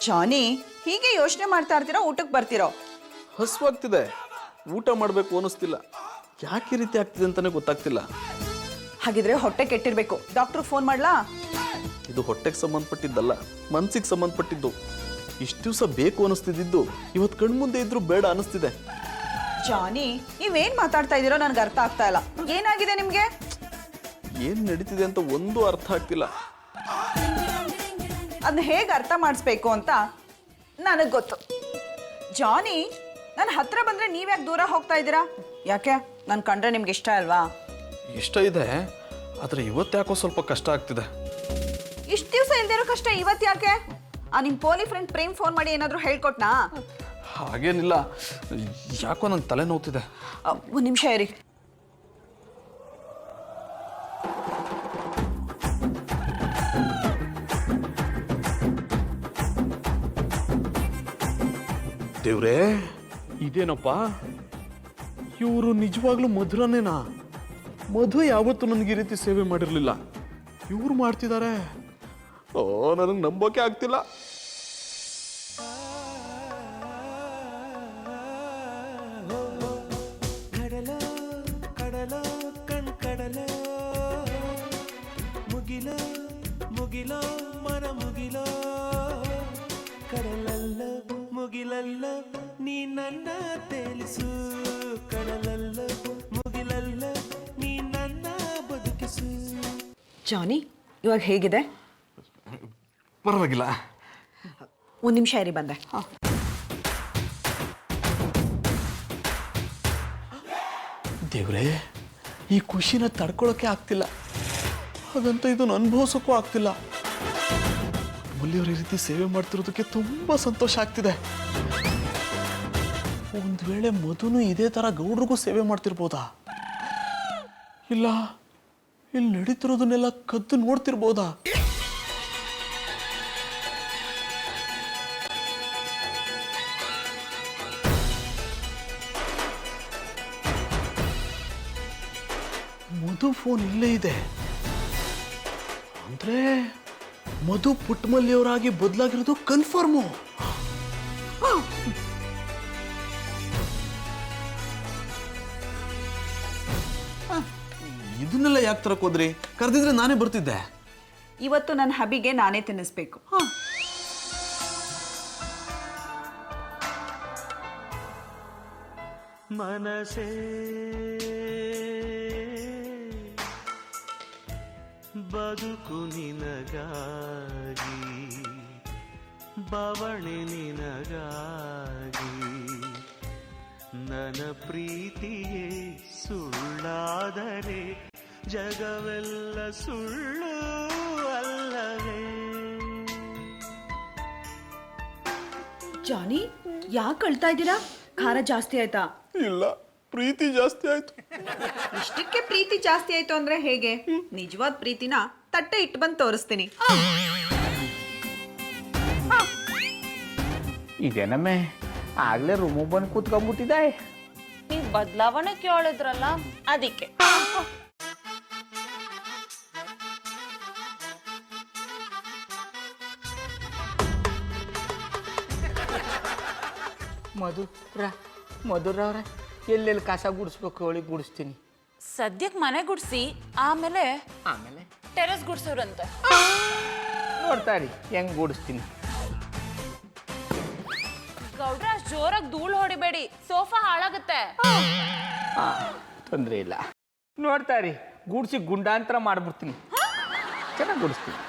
ಜಾನಿ, ಹೀಗೆ ಯೋಚನೆ ಮಾಡ್ತಾ ಇರ್ತೀರೋ ಊಟಕ್ಕೆ ಬರ್ತಿರೋ? ಹಸುವಾಗ್ತಿದೆ, ಊಟ ಮಾಡಬೇಕು ಅನ್ನಿಸ್ತಿಲ್ಲ. ಯಾಕೆ ಈ ರೀತಿ ಆಗ್ತಿದೆ ಅಂತಾನೆ ಗೊತ್ತಾಗ್ತಿಲ್ಲ. ಹಾಗಿದ್ರೆ ಹೊಟ್ಟೆ ಕೆಟ್ಟಿರ್ಬೇಕು. ಡಾಕ್ಟರ್ ಫೋನ್ ಮಾಡ್ಲಾ? ಇದು ಹೊಟ್ಟೆಗೆ ಸಂಬಂಧಪಟ್ಟಿದ್ದಲ್ಲ, ಮನ್ಸಿಗೆ ಸಂಬಂಧಪಟ್ಟಿದ್ದು. ಇಷ್ಟು ದಿವಸ ಬೇಕು ಅನ್ನಿಸ್ತಿದ್ದು ಇವತ್ತು ಕಣ್ಮುಂದೆ ಇದ್ರೂ ಬೇಡ ಅನ್ನಿಸ್ತಿದೆ. ಜಾನಿ, ನೀವೇನ್ ಮಾತಾಡ್ತಾ ಇದೀರೋ ನನ್ಗೆ ಅರ್ಥ ಆಗ್ತಾ ಇಲ್ಲ. ಏನಾಗಿದೆ ನಿಮ್ಗೆ? ಏನ್ ನಡೀತಿದೆ ಅಂತ ಒಂದು ಅರ್ಥ ಆಗ್ತಿಲ್ಲ. ಅದನ್ನ ಹೇಗೆ ಅರ್ಥ ಮಾಡಿಸ್ಬೇಕು ಅಂತ ನನಗೆ ಗೊತ್ತು. ಜಾನಿ, ನನ್ನ ಹತ್ರ ಬಂದ್ರೆ ನೀವ್ಯಾಕೆ ದೂರ ಹೋಗ್ತಾ ಇದ್ದೀರಾ? ಯಾಕೆ? ನಾನು ಕಂಡ್ರೆ ನಿಮ್ಗೆ ಇಷ್ಟ ಅಲ್ವಾ? ಇಷ್ಟ ಇದೆ, ಆದ್ರೆ ಇವತ್ತು ಯಾಕೋ ಸ್ವಲ್ಪ ಕಷ್ಟ ಆಗ್ತಿದೆ. ಇಷ್ಟು ದಿವಸ ಇಲ್ದಿರೋ ಕಷ್ಟ ಇವತ್ತು ಯಾಕೆ? ನಿಮ್ಮ ಪೋಲಿ ಫ್ರೆಂಡ್ ಪ್ರೇಮ್ ಫೋನ್ ಮಾಡಿ ಏನಾದರೂ ಹೇಳ್ಕೊಟ್ನಾ? ಹಾಗೇನಿಲ್ಲ, ಯಾಕೋ ನಂಗೆ ತಲೆ ನೋವ್ತಿದೆ. ಒಂದು ನಿಮಿಷ ಇರಿ. ದೇವ್ರೇ, ಇದೇನಪ್ಪ? ಇವರು ನಿಜವಾಗ್ಲೂ ಮಧುರನೇನಾ? ಮಧು ಯಾವತ್ತೂ ನನಗೆ ಈ ರೀತಿ ಸೇವೆ ಮಾಡಿರಲಿಲ್ಲ. ಇವ್ರು ಮಾಡ್ತಿದ್ದಾರೆ. ಓ, ನನಗೆ ನಂಬೋಕೆ ಆಗ್ತಿಲ್ಲ. ಕಡಲೋ ಕಡಲೋ ಕಣ್ ಕಡಲೋ ಮುಗಿಲೋ ಮುಗಿಲೋ ಮನ ಮುಗಿಲೋ ಕಡಲಲ್ಲೋ ಮುಗಿಲಲ್ಲೋ ನೀ ನನ್ನ ತೇಲಿಸು ಕಡಲಲ್ಲೋ ಮುಗಿಲಲ್ಲೋ ನೀ ನನ್ನ ಬದುಕಿಸು. ಜಾನಿ, ಇವಾಗ ಹೇಗಿದೆ? ಪರವಾಗಿಲ್ಲ. ಒಂದು ನಿಮಿಷ ಇರಿ, ಬಂದೆ. ದೇವ್ರೇ, ಈ ಖುಷಿನ ತಡ್ಕೊಳಕ್ಕೆ ಆಗ್ತಿಲ್ಲ. ಹಾಗಂತ ಇದನ್ನು ಅನುಭವಿಸೋಕ್ಕೂ ಆಗ್ತಿಲ್ಲ. ಮುಲ್ಲಿಯವ್ರ ಈ ರೀತಿ ಸೇವೆ ಮಾಡ್ತಿರೋದಕ್ಕೆ ತುಂಬಾ ಸಂತೋಷ ಆಗ್ತಿದೆ. ಒಂದ್ ವೇಳೆ ಮಧುನು ಇದೇ ತರ ಗೌಡ್ರಿಗೂ ಸೇವೆ ಮಾಡ್ತಿರ್ಬೋದಾ? ಇಲ್ಲ, ಇಲ್ಲಿ ನಡೀತಿರೋದನ್ನೆಲ್ಲ ಕದ್ದು ನೋಡ್ತಿರ್ಬೋದಾ? ಮಧು ಫೋನ್ ಇಲ್ಲೇ ಇದೆ ಅಂದ್ರೆ ಮಧು ಪುಟ್ಟಮಲ್ಲಿಯವರಾಗಿ ಬದಲಾಗಿರೋದು ಕನ್ಫರ್ಮು. ಇದನ್ನೆಲ್ಲ ಯಾಕೆ ತರಕ್ ಹೋದ್ರಿ? ಕರೆದಿದ್ರೆ ನಾನೇ ಬರ್ತಿದ್ದೆ. ಇವತ್ತು ನನ್ನ ಹಬಿಗೆ ನಾನೇ ತಿನ್ನಿಸ್ಬೇಕು. ಮನಸೇ ಬದುಕು ನಿನಗಾಗಿ, ಬವಣೆ ನಿನಗಾಗಿ, ನನ್ನ ಪ್ರೀತಿಯೇ ಸುಳ್ಳಾದರೆ ಜಗವೆಲ್ಲ ಸುಳ್ಳು ಅಲ್ಲವೇ? ಜಾನಿ, ಯಾಕೆ ಅಳ್ತಾ ಇದ್ದೀರಾ? ಖಾರ ಜಾಸ್ತಿ ಆಯ್ತಾ? ಇಲ್ಲ, ಪ್ರೀತಿ ಜಾಸ್ತಿ ಆಯ್ತು. ಇಷ್ಟಕ್ಕೆ ಪ್ರೀತಿ ಜಾಸ್ತಿ ಆಯ್ತು ಅಂದ್ರೆ ಹೇಗೆ? ನಿಜವಾದ ಪ್ರೀತಿನ ತಟ್ಟೆ ಇಟ್ಟು ಬಂದು ತೋರಿಸ್ತೀನಿ. ಇದೇನಮ್ಮೆ ಆಗ್ಲೇ ರೂಮಿಗೆ ಬಂದು ಕೂತ್ಕೊಂಡ್ಬಿಟ್ಟಿದೆ. ನೀವು ಬದಲಾವಣೆ ಕೇಳಿದ್ರಲ್ಲ, ಅದಕ್ಕೆ. ಮಧುರವ್ರೆ, ಎಲ್ಲೆಲ್ಲಿ ಕಸ ಗುಡಿಸ್ಬೇಕು ಹೇಳಿ ಗುಡಿಸ್ತೀನಿ. ಸದ್ಯಕ್ಕೆ ಮನೆ ಗುಡ್ಸಿ, ಆಮೇಲೆ ಆಮೇಲೆ ಟೆರೆಸ್ ಗುಡ್ಸೋರಂತೆ. ನೋಡ್ತಾರಿ ಹೆಂಗ್ ಗುಡಿಸ್ತೀನಿ. ಗೌಡ್ರ, ಜೋರಾಗಿ ಧೂಳು ಹೊಡಿಬೇಡಿ, ಸೋಫಾ ಹಾಳಾಗುತ್ತೆ. ತೊಂದರೆ ಇಲ್ಲ, ನೋಡ್ತಾರಿ ಗುಡಿಸಿ ಗುಂಡಾಂತರ ಮಾಡ್ಬಿಡ್ತೀನಿ. ಚೆನ್ನಾಗಿ ಗುಡಿಸ್ತೀನಿ.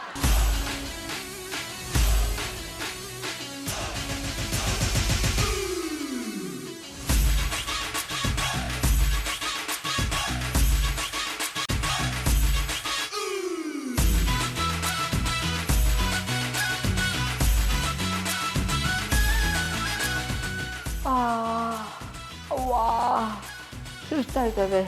ಅವ್ವಾ, ಸುಸ್ತಾಯ್ತದೆ.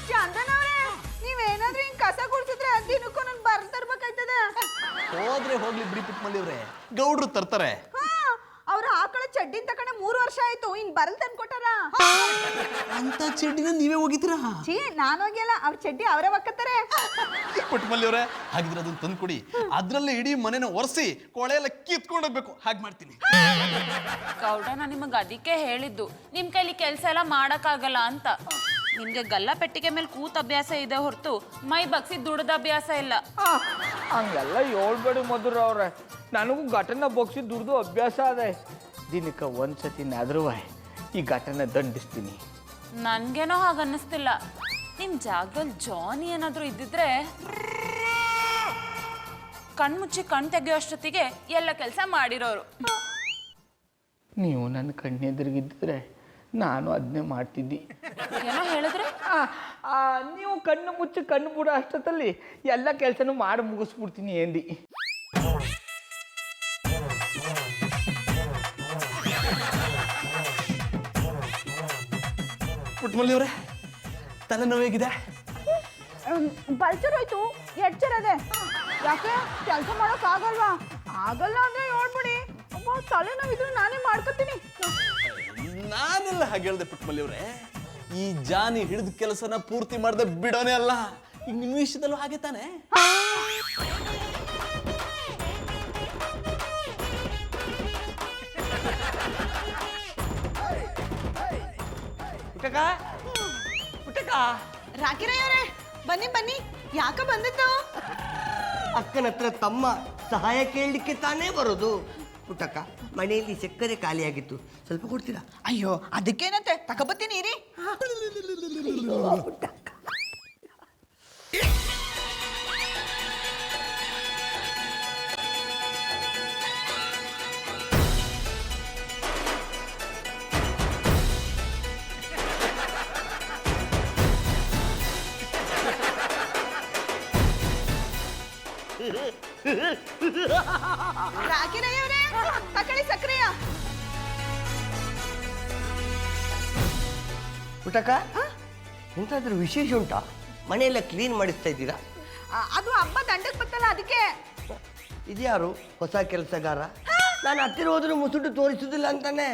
ಚಂದನವ್ರೆ, ನೀವೇನಾದ್ರೂ ಹಿಂಗ್ ಕಸ ಗುಡ್ಸಿದ್ರೆ ದಿನಕ್ಕೂ ನನ್ ಬರ್ತಾರ್ಬೇಕಾಯ್ತದೆ. ಹೋದ್ರೆ ಹೋಗ್ಲಿ ಬಿಡಿ ಪುಟ್ಟಮಲ್ಲಿಯವ್ರೆ, ಗೌಡ್ರು ತರ್ತಾರೆ. ಅವ್ರು ಹಾಕೊಳ್ಳೋ ಚಡ್ಡಿನ ತಕೊಂಡೆ 3 ವರ್ಷ ಆಯ್ತು, ಇನ್ ಬರಲ್ ತಂದ್ಕೊಟ್ಟಾರ. ಅಂತ ಚಡ್ಡಿನ ನೀವೇ ಹೋಗಿದ್ದೀರಾ? ಛೀ, ನಾನು ಹೋಗಿಲ್ಲ, ಅವ್ರ ಚಡ್ಡಿ ಅವರೇ ಒಕ್ಕತ್ತಾರೆ. ಪುಟ್ಟಮಲ್ಲಿ ಅವರೇ, ಹಾಗಿದ್ರೆ ಅದನ್ನ ತಂದು ಕೊಡಿ. ಅದ್ರಲ್ಲೇ ಇಡೀ ಮನೆನ ಒರೆಸಿ ಕೊಳೆ ಎಲ್ಲ ಕಿತ್ಕೊಂಡು ಹೋಗ್ಬೇಕು. ಹಾಗೆ ಮಾಡ್ತೀನಿ. ಗೌಡ ನಾನು ನಿಮಗೆ ಅದಕ್ಕೆ ಹೇಳಿದ್ದು ನಿಮ್ ಕೈಲಿ ಕೆಲಸ ಎಲ್ಲ ಮಾಡಕ್ಕಾಗಲ್ಲ ಅಂತ. ನಿಮ್ಗೆ ಗಲ್ಲ ಪೆಟ್ಟಿಗೆ ಮೇಲೆ ಕೂತ್ ಅಭ್ಯಾಸ ಇದೆ ಹೊರತು ಮೈ ಬಗ್ಸಿ ದುಡ್ದ ಅಭ್ಯಾಸ ಇಲ್ಲ. ಹಂಗೆಲ್ಲ ಹೇಳ್ಬೇಡಿ ಮಧುರ ಅವ್ರೆ, ನನಗೂ ಘಟನೆ ಬಗ್ಸಿ ದುಡ್ದು ಅಭ್ಯಾಸ ಅದೇ. ದಿನಕ್ಕೆ ಒಂದ್ಸತಿನಾದ್ರೂ ಈ ಘಟನೆ ದಂಡಿಸ್ತೀನಿ. ನನ್ಗೇನೋ ಹಾಗೆ ಅನ್ನಿಸ್ತಿಲ್ಲ. ನಿಮ್ ಜಾಗದಲ್ಲಿ ಜಾನಿ ಏನಾದ್ರೂ ಇದ್ದಿದ್ರೆ ಕಣ್ಮುಚ್ಚಿ ಕಣ್ ತೆಗೆಯೋ ಅಷ್ಟೊತ್ತಿಗೆ ಎಲ್ಲ ಕೆಲಸ ಮಾಡಿರೋರು. ನೀವು ನನ್ನ ಕಣ್ಣೆದುರಿಗಿದ್ದರೆ ನಾನು ಅದನ್ನೇ ಮಾಡ್ತಿದ್ದಿ. ಏನೋ ಹೇಳಿದ್ರೆ ನೀವು ಕಣ್ಣು ಮುಚ್ಚಿ ಕಣ್ಣು ಬಿಡೋ ಅಷ್ಟೊತ್ತಲ್ಲಿ ಎಲ್ಲ ಕೆಲಸನೂ ಮಾಡಿ ಮುಗಿಸ್ಬಿಡ್ತೀನಿ ಎಂದಿ. ಪುಟ್ಟಮಲ್ಲಿ ಅವರೇ, ತಲೆನೋವು ಹೇಗಿದೆ? ಬಲ್ಚರ್ ಹೋಯ್ತು, ಎಡ್ಚರದೆ. ಯಾಕೆ ಕೆಲಸ ಮಾಡಕ್ ಆಗಲ್ವಾ? ಆಗಲ್ಲ ಅಂದ್ರೆ ಹೇಳ್ಬಿಡಿ. ತಲೆನೋವಿದ್ರು ನಾನೇ ಮಾಡ್ಕೊತೀನಿ. ನಾನೆಲ್ಲ ಹಾಗೆ ಹೇಳ್ದೆ ಪುಟ್ಟಮಲ್ಲಿ ಅವರೇ. ಈ ಜಾನಿ ಹಿಡಿದ ಕೆಲಸನ ಪೂರ್ತಿ ಮಾಡದೆ ಬಿಡೋನೇ ಅಲ್ಲ. ಈಗ ನಿಮ್ಮ ವಿಷಯದಲ್ಲೂ ಹಾಗೆ ತಾನೆ? ಪುಟ್ಟಕ ಪುಟ್ಟಕ, ರಾಕಿರಯ್ಯವರೇ, ಬನ್ನಿ ಬನ್ನಿ. ಯಾಕ ಬಂದಿದ್ದು? ಅಕ್ಕನ ಹತ್ರ ತಮ್ಮ ಸಹಾಯ ಕೇಳಲಿಕ್ಕೆ ತಾನೇ ಬರೋದು. ಪುಟ್ಟಕ್ಕ, ಮನೆಯಲ್ಲಿ ಸಕ್ಕರೆ ಖಾಲಿಯಾಗಿತ್ತು, ಸ್ವಲ್ಪ ಕೊಡ್ತೀರಾ? ಅಯ್ಯೋ, ಅದಕ್ಕೇನಂತೆ, ತಗೋಬತ್ತೀನಿ ಇರಿ. ಪುಟ್ಟಕ್ಕ, ರಾಕಿರಯ್ಯವರೇ, ತಕೊಳ್ಳಿ ಸಕ್ಕರೆಯ. ಪುಟ್ಟಕ್ಕ, ಎಂತಾದ್ರೂ ವಿಶೇಷ ಉಂಟಾ? ಮನೆಯೆಲ್ಲ ಕ್ಲೀನ್ ಮಾಡಿಸ್ತಾ ಇದ್ದೀರಾ? ಅದು ಹಬ್ಬ ದಂಡಕ್ಕೆ ಬತ್ತಲ್ಲ, ಅದಕ್ಕೆ. ಇದ್ಯಾರು ಹೊಸ ಕೆಲಸಗಾರ? ನಾನು ಹತ್ತಿರ ಹೋದ್ರೂ ಮುಸುಟು ತೋರಿಸುದಿಲ್ಲ ಅಂತಾನೆ.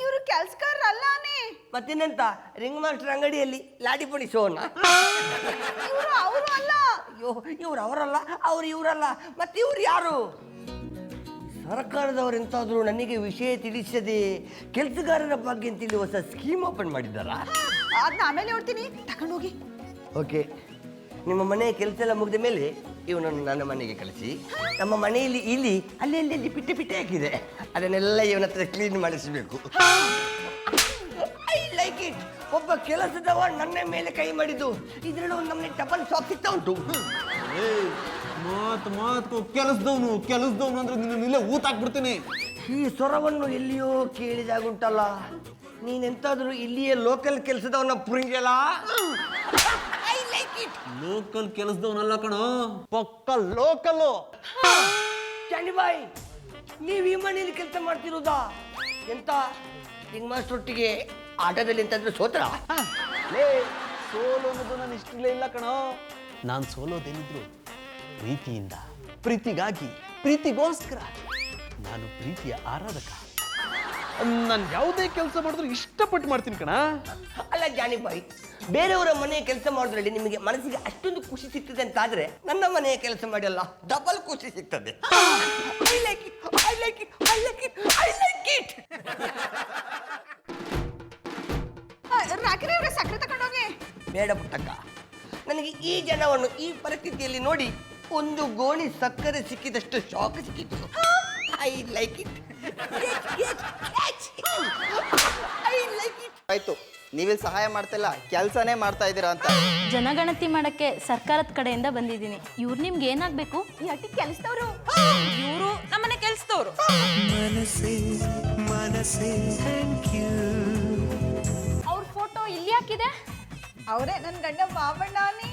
ಇವರು ಕೆಲ್ಸಗಾರರಲ್ಲಾನೆ. ಮತ್ತಿನ್ನೆಂತ, ರಿಂಗ್ ಮಾಸ್ಟರ್ ಅಂಗಡಿಯಲ್ಲಿ ಲಾಡಿ ಪುಣಿಸೋಣ? ಇವರು ಅವರು ಅಲ್ಲ. ಅಯ್ಯೋ, ಇವ್ರು ಅವರಲ್ಲ, ಅವ್ರು ಇವರಲ್ಲ, ಮತ್ತೆ ಇವ್ರು ಯಾರು? ಸರ್ಕಾರದವರು ಎಂತಾದರೂ ನನಗೆ ವಿಷಯ ತಿಳಿಸದೆ ಕೆಲಸಗಾರರ ಬಗ್ಗೆ ಅಂತೇಳಿ ಹೊಸ ಸ್ಕೀಮ್ ಓಪನ್ ಮಾಡಿದ್ದಾರಾ? ಅದನ್ನ ಆಮೇಲೆ ಹೇಳ್ತೀನಿ, ತಗೊಂಡೋಗಿ. ಓಕೆ, ನಿಮ್ಮ ಮನೆ ಕೆಲಸ ಎಲ್ಲ ಮುಗಿದ ಮೇಲೆ ಇವನನ್ನು ನನ್ನ ಮನೆಗೆ ಕಳಿಸಿ. ನಮ್ಮ ಮನೆಯಲ್ಲಿ ಇಲ್ಲಿ ಅಲ್ಲಿ ಅಲ್ಲಿ ಅಲ್ಲಿ ಪಿಟ್ಟೆ ಪಿಟ್ಟೆ ಹಾಕಿದೆ, ಅದನ್ನೆಲ್ಲ ಇವನ ಹತ್ರ ಕ್ಲೀನ್ ಮಾಡಿಸಬೇಕು. I like it. ಒಬ್ಬ ಕೆಲಸದವ ನನ್ನ ಮೇಲೆ ಕೈ ಮಾಡಿದ್ದು, ಇದರಲ್ಲಿ ಒಂದು ನಮ್ಮನೆ ಡಬಲ್ ಶಾಕ್ ಸಿಗ್ತಾ ಉಂಟು. ಮಾತು ಕೆಲಸದವನು ಅಂದ್ರೆ ನಿನ್ನ ಇಲ್ಲೇ ಊತ ಹಾಕ್ಬಿಡ್ತೀನಿ. ಈ ಸ್ವರವನ್ನು ಎಲ್ಲಿಯೋ ಕೇಳಿದಾಗುಂಟಲ್ಲ. ನೀನೆಂತಾದ್ರೂ ಇಲ್ಲಿಯೇ ಲೋಕಲ್ ಕೆಲಸದವನ್ನ ಪುರಿಂಗಲ್ಲ? I like it. ಲೋಕಲ್ ಕೆಲಸದವನಲ್ಲ ಕಣೋ, ಪಕ್ಕ ಲೋಕಲ್ಲು. ಜಾನಿಬಾಯ್, ನೀವು ಈ ಮನೆಯಲ್ಲಿ ಕೆಲಸ ಮಾಡ್ತಿರೋದಾ? ಎಂತ ರಿಂಗ್ ಮಾಸ್ಟರ್ ಒಟ್ಟಿಗೆ ಆಟದಲ್ಲಿ ಎಂತಾದ್ರೂ ಸೋತ್ರ? ಸೋಲೋದು ನಾನು ಇಷ್ಟಲೇ ಇಲ್ಲ ಕಣೋ. ನಾನು ಸೋಲೋದೇನಿದ್ರು ಪ್ರೀತಿಯಿಂದ, ಪ್ರೀತಿಗಾಗಿ, ಪ್ರೀತಿಗೋಸ್ಕರ. ನಾನು ಪ್ರೀತಿಯ ಆರಾಧಕ. ನಾನು ಯಾವುದೇ ಕೆಲಸ ಮಾಡಿದ್ರು ಇಷ್ಟಪಟ್ಟು ಮಾಡ್ತೀನಿ ಕಣ. ಅಲ್ಲ ಜಾನಿಬಾಯ್, ಬೇರೆಯವರ ಮನೆಯ ಕೆಲಸ ಮಾಡೋದ್ರಲ್ಲಿ ನಿಮಗೆ ಮನಸ್ಸಿಗೆ ಅಷ್ಟೊಂದು ಖುಷಿ ಸಿಗ್ತದೆ ಅಂತಾದ್ರೆ, ನನ್ನ ಮನೆಯ ಕೆಲಸ ಮಾಡಲ್ಲ, ಡಬಲ್ ಖುಷಿ ಸಿಗ್ತದೆ. I like it, I like it, I like it, I like it. ರಾಕಿರಯ್ಯವರೇ, ಸಕ್ಕರೆ ತಗೊಂಡೋಗಿ. ಬೇಡ ಪುಟ್ಟಕ್ಕ, ನನಗೆ ಈ ಜನವನ್ನು ಈ ಪರಿಸ್ಥಿತಿಯಲ್ಲಿ ನೋಡಿ ಒಂದು ಗೋಣಿ ಸಕ್ಕರೆ ಸಿಕ್ಕಿದಷ್ಟು ಶಾಕ್ ಸಿಕ್ಕಿತು. I like it. I like it. ಆಯ್ತು, ನೀವಿಲ್ಲಿ ಸಹಾಯ ಮಾಡ್ತಿಲ್ಲ, ಕೆಲಸನೇ ಮಾಡ್ತಾ ಇದ್ದೀರಾ ಅಂತ. ಜನಗಣತಿ ಮಾಡಕ್ಕೆ ಸರ್ಕಾರದ ಕಡೆಯಿಂದ ಬಂದಿದ್ದೀನಿ. ಇವ್ರು ನಿಮ್ಗೆ ಏನಾಗಬೇಕು? ಈ ಹಟ್ಟಿ ಕೆಲಸದವರು. ಇವರು ನಮ್ಮನೆ ಕೆಲ್ಸದವ್ರು. ಅವ್ರ ಫೋಟೋ ಇಲ್ಲಿ ಹಾಕಿದೆ. ಅವರೇ ನನ್ನ ಗಂಡ ಬಾಬಣ್ಣಾನಿ.